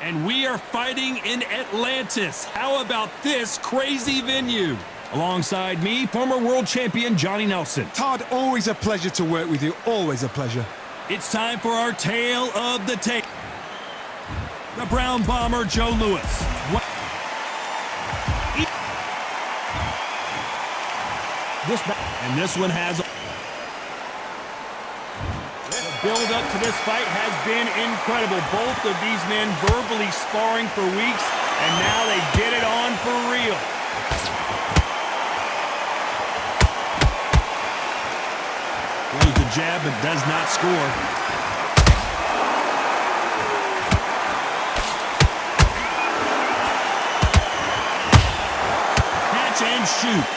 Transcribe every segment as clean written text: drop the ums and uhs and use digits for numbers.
And we are fighting in Atlantis. How about this crazy venue? Alongside me, former world champion Johnny Nelson. Todd, always a pleasure to work with you. Always a pleasure. It's time for our tale of the tape. The Brown Bomber, Joe Louis. And this one has... The build-up to this fight has been incredible. Both of these men verbally sparring for weeks, and now they get it on for real. Throws the jab, but does not score. Catch and shoot.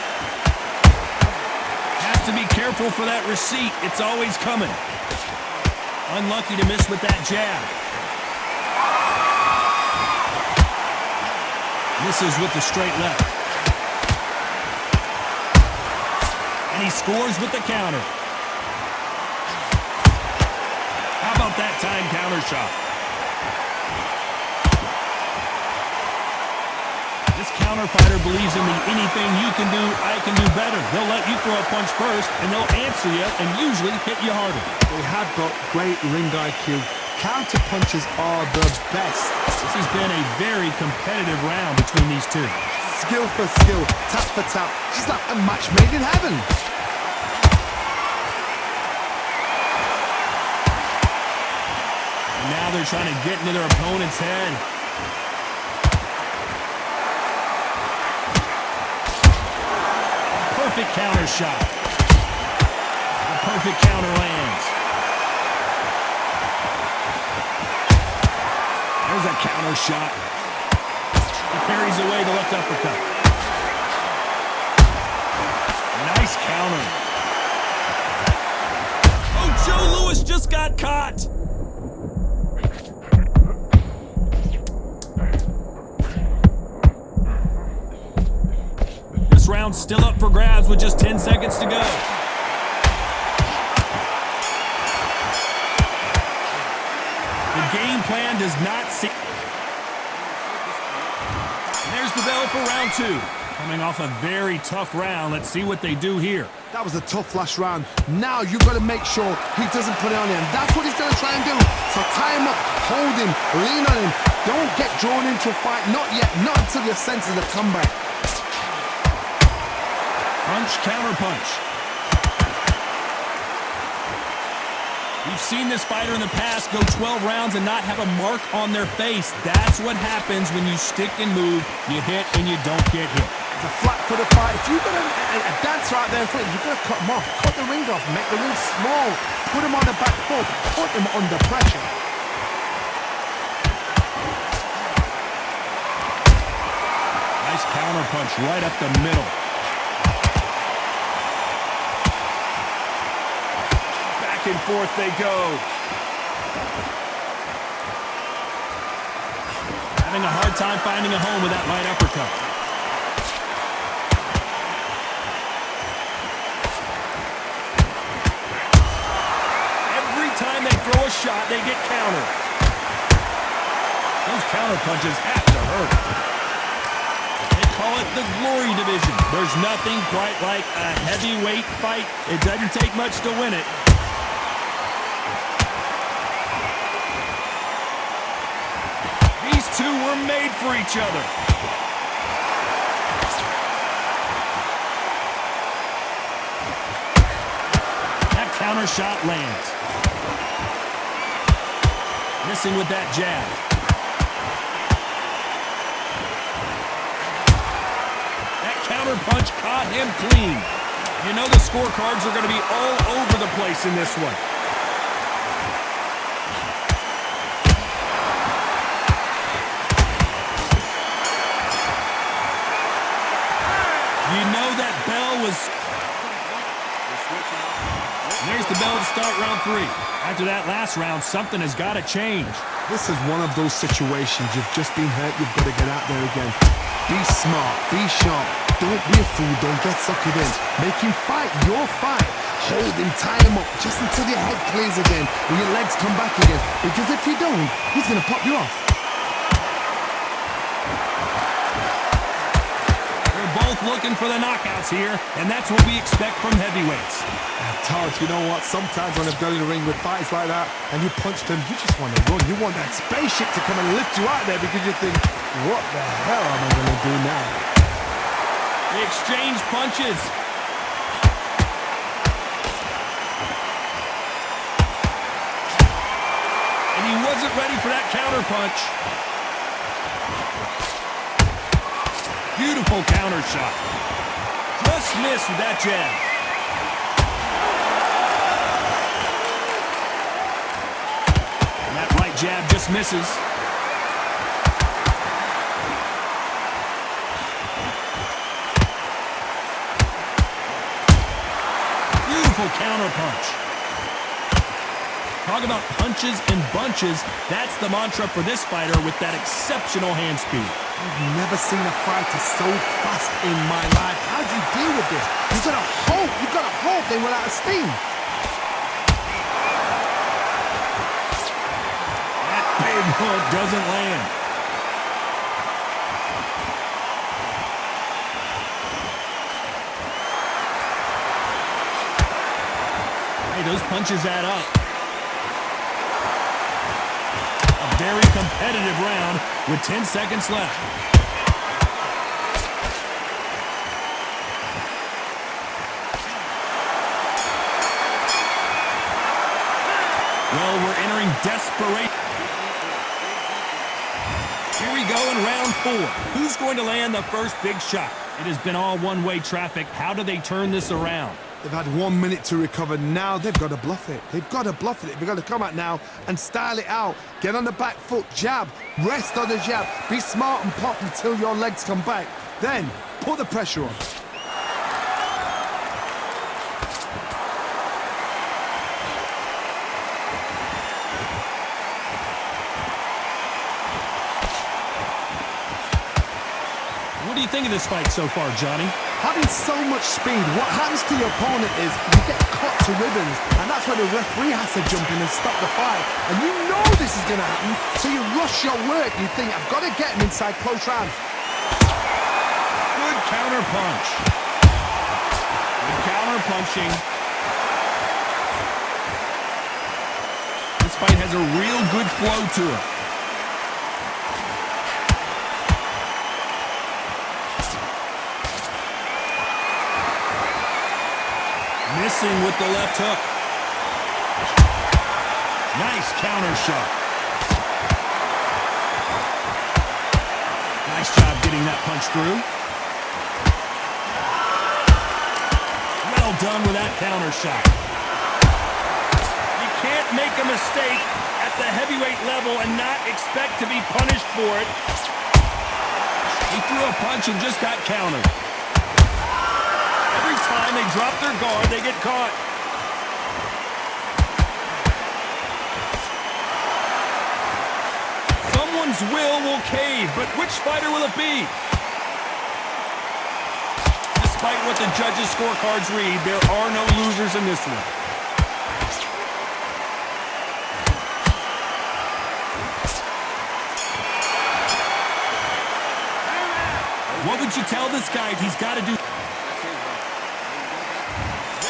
Has to be careful for that receipt. It's always coming. Unlucky to miss with that jab. Misses with the straight left. And he scores with the counter. How about that time counter shot? This counter fighter believes in the anything you can do, I can do better. They'll let you throw a punch first, and they'll answer you and usually hit you harder. They have got great ring IQ. Counter punches are the best. This has been a very competitive round between these two. Skill for skill, tap for tap. Just like a match made in heaven. And now they're trying to get into their opponent's head. Perfect counter shot. A perfect counter lands. There's a counter shot. He carries away the left uppercut. Nice counter. Oh, Joe Louis just got caught. Round still up for grabs with just 10 seconds to go. The game plan does not see. There's the bell for round two. Coming off a very tough round. Let's see what they do here. That was a tough last round. Now you've got to make sure he doesn't put it on him. That's what he's going to try and do. So tie him up, hold him, lean on him. Don't get drawn into a fight. Not yet. Not until your senses have come back. Punch, counter punch. We've seen this fighter in the past go 12 rounds and not have a mark on their face. That's what happens when you stick and move. You hit and you don't get hit. It's a flat-footed fight. If you've got a dancer out there in front, you've got to cut him off. Cut the ring off. Make the ring small. Put him on the back foot. Put him under pressure. Nice counter punch right up the middle. And forth they go. Having a hard time finding a home with that right uppercut. Every time they throw a shot, they get countered. Those counter punches have to hurt. They call it the glory division. There's nothing quite like a heavyweight fight. It doesn't take much to win it. Two were made for each other. That counter shot lands. Missing with that jab. That counter punch caught him clean. You know the scorecards are going to be all over the place in this one. You know that bell was... There's the bell to start round three. After that last round, something has got to change. This is one of those situations. You've just been hurt. You've got to get out there again. Be smart. Be sharp. Don't be a fool. Don't get suckered in. Make him fight your fight. Hold him, tie him up, just until your head clears again and your legs come back again. Because if you don't, he's going to pop you off. They're both looking for the knockouts here, and that's what we expect from heavyweights. Tarek, you know what? Sometimes when I've got in the ring with fights like that and you punch them, you just want to run. You want that spaceship to come and lift you out there because you think, what the hell am I going to do now? They exchange punches. And he wasn't ready for that counter punch. Beautiful counter shot. Just missed with that jab. Jab just misses. Beautiful counter punch. Talk about punches and bunches. That's the mantra for this fighter with that exceptional hand speed. I've never seen a fighter so fast in my life. How do you deal with this? You've got to hope they run out of steam. It doesn't land. Hey, those punches add up. A very competitive round with 10 seconds left. Well, we're entering desperation. Here we go in round 4. Who's going to land the first big shot? It has been all one-way traffic. How do they turn this around? They've had 1 minute to recover. Now they've got to bluff it. They've got to bluff it. They've got to come out now and style it out. Get on the back foot, jab, rest on the jab. Be smart and pop until your legs come back. Then put the pressure on. What do you think of this fight so far, Johnny? Having so much speed, what happens to your opponent is you get cut to ribbons, and that's where the referee has to jump in and stop the fight. And you know this is going to happen, so you rush your work. You think, I've got to get him inside close rounds. Good counter punch. Good counter punching. This fight has a real good flow to it. Missing with the left hook. Nice counter shot. Nice job getting that punch through. Well done with that counter shot. You can't make a mistake at the heavyweight level and not expect to be punished for it. He threw a punch and just got countered. Every time they drop their guard, they get caught. Someone's will cave, but which fighter will it be? Despite what the judges' scorecards read, there are no losers in this one. What would you tell this guy he's got to do?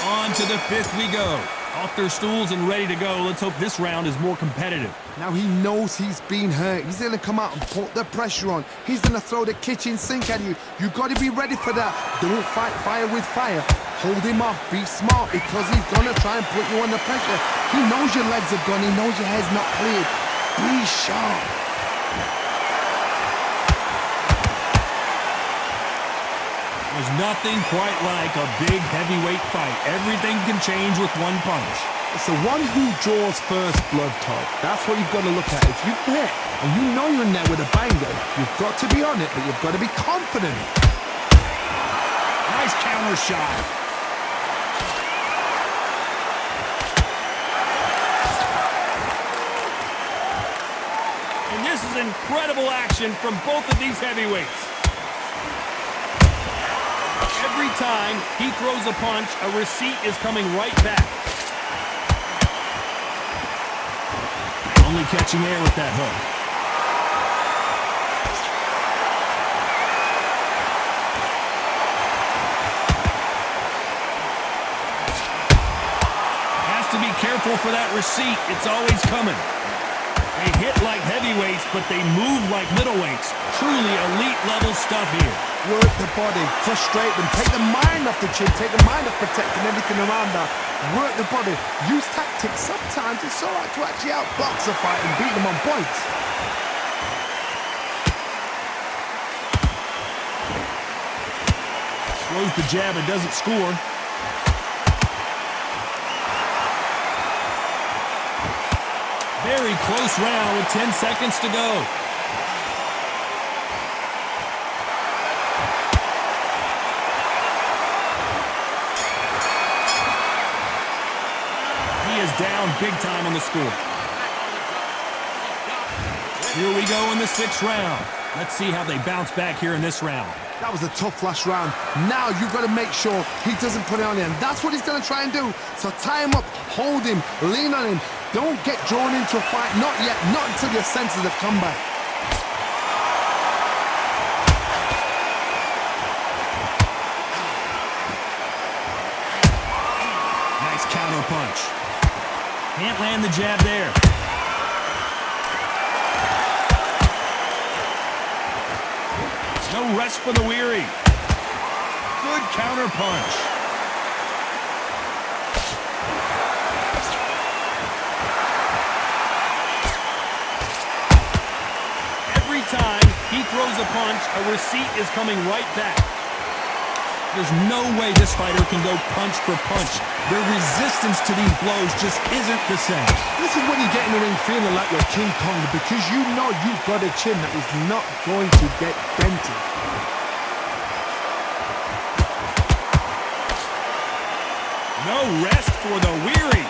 On to the 5th we go. Off their stools and ready to go. Let's hope this round is more competitive. Now he knows he's been hurt. He's going to come out and put the pressure on. He's going to throw the kitchen sink at you. You've got to be ready for that. Don't fight fire with fire. Hold him off. Be smart because he's going to try and put you under pressure. He knows your legs have gone. He knows your head's not cleared. Be sharp. There's nothing quite like a big heavyweight fight. Everything can change with one punch. It's the one who draws first blood, Todd. That's what you've got to look at. If you hit and you know you're in there with a banger, you've got to be on it, but you've got to be confident. Nice counter shot. And this is incredible action from both of these heavyweights. Every time he throws a punch, a receipt is coming right back. Only catching air with that hook. Has to be careful for that receipt. It's always coming. They hit like heavyweights, but they move like middleweights. Truly elite level stuff here. Work the body, frustrate them, take the mind off the chin, take the mind off protecting everything around that. Work the body, use tactics. Sometimes it's all right to actually outbox a fight and beat them on points. Throws the jab and doesn't score. Very close round with 10 seconds to go. He is down big time on the score. Here we go in the 6th round. Let's see how they bounce back here in this round. That was a tough last round. Now you've got to make sure he doesn't put it on him. That's what he's going to try and do. So tie him up, hold him, lean on him. Don't get drawn into a fight. Not yet. Not until your senses have come back. Nice counter punch. Can't land the jab there. No rest for the weary. Good counter punch. Every time he throws a punch, a receipt is coming right back. There's no way this fighter can go punch for punch. Their resistance to these blows just isn't the same. This is when you get in the ring feeling like you're King Kong, because you know you've got a chin that is not going to get dented. No rest for the weary.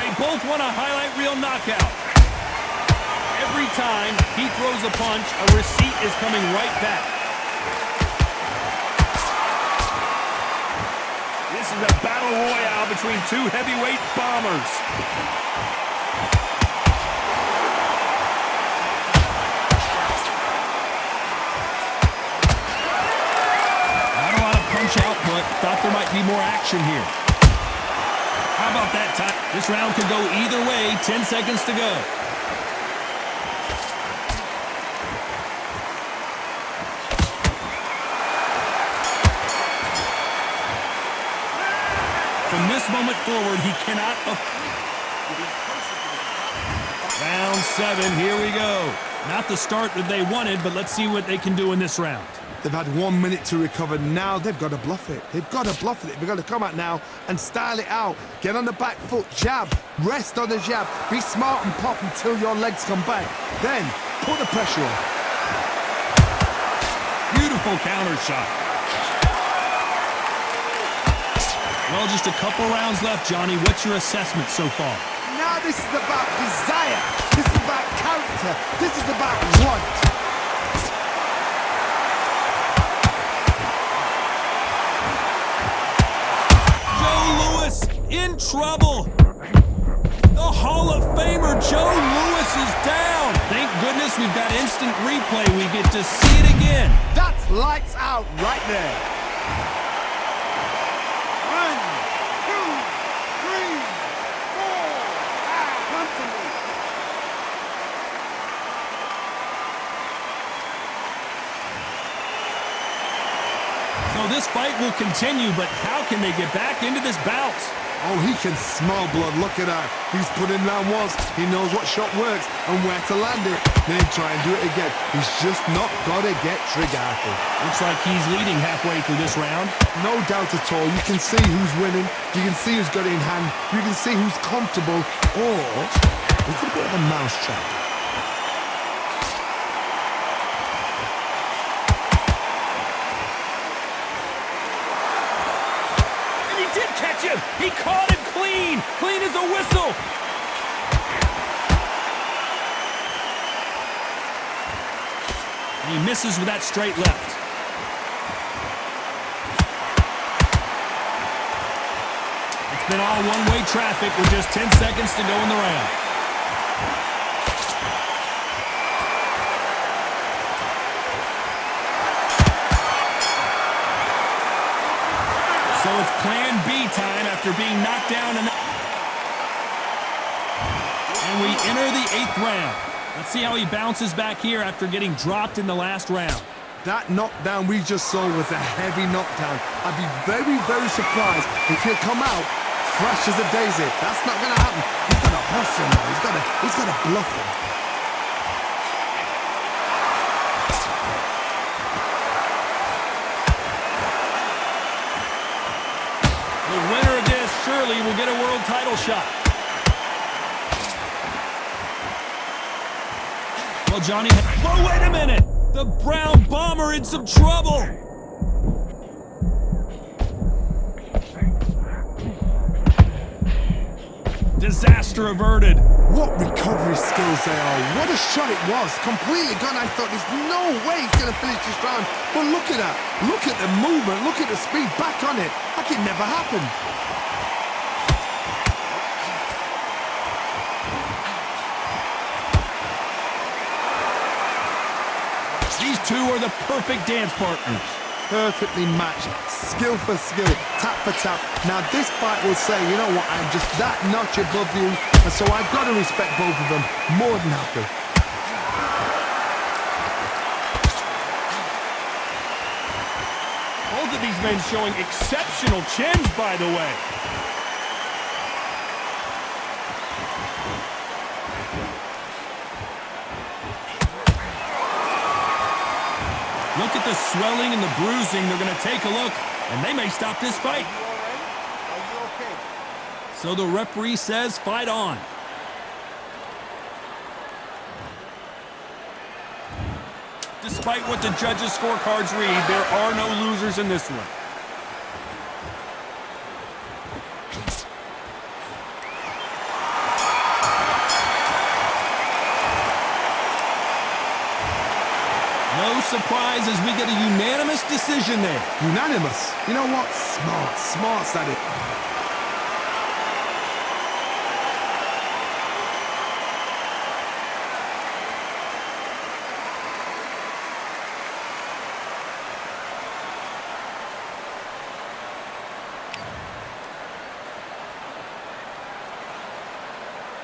They both want a highlight reel knockout. Every time he throws a punch, a receipt is coming right back. This is a battle royale between two heavyweight bombers. Output. Thought there might be more action here. How about that time? This round could go either way. 10 seconds to go. From this moment forward, he cannot. Round 7. Here we go. Not the start that they wanted, but let's see what they can do in this round. They've had 1 minute to recover. Now they've got to bluff it. They've got to bluff it. They've got to come out now and style it out. Get on the back foot, jab, rest on the jab. Be smart and pop until your legs come back. Then put the pressure on. Beautiful counter shot. Well, just a couple rounds left, Johnny. What's your assessment so far? Now this is about desire. This is about character. This is about want. In trouble. The Hall of Famer Joe Louis is down. Thank goodness we've got instant replay. We get to see it again. That's lights out right there. 1, 2, 3, 4, 5. Come to me. So this fight will continue, but how can they get back into this bout? Oh, he can smell blood. Look at that. He's put in round once. He knows what shot works and where to land it. Then try and do it again. He's just not got to get trigger happy. Looks like he's leading halfway through this round. No doubt at all. You can see who's winning. You can see who's got it in hand. You can see who's comfortable. Or it's a bit of a mousetrap. He caught him clean. Clean as a whistle. He misses with that straight left. It's been all one-way traffic with just 10 seconds to go in the round. So it's plan B time after being knocked down. And we enter the 8th round. Let's see how he bounces back here after getting dropped in the last round. That knockdown we just saw was a heavy knockdown. I'd be very, very surprised if he'll come out fresh as a daisy. That's not going to happen. He's got to hustle him. He's got to bluff him. The winner of this surely will get a world title shot. Well, Johnny... Whoa, wait a minute! The Brown Bomber in some trouble! Disaster averted. What recovery skills they are. What a shot it was. Completely gone. I thought there's no way he's going to finish this round. But look at that. Look at the movement. Look at the speed. Back on it. Like it never happened. These two are the perfect dance partners. Perfectly matched, skill for skill, tap for tap. Now this fight will say, you know what, I'm just that notch above you, and so I've got to respect both of them more than happy. Both of these men showing exceptional chins, by the way. Look at the swelling and the bruising. They're going to take a look, and they may stop this fight. Are you okay? So the referee says, fight on. Despite what the judges' scorecards read, there are no losers in this one. No surprise as we get a unanimous decision there. Unanimous. You know what? Smart. Smart's at it.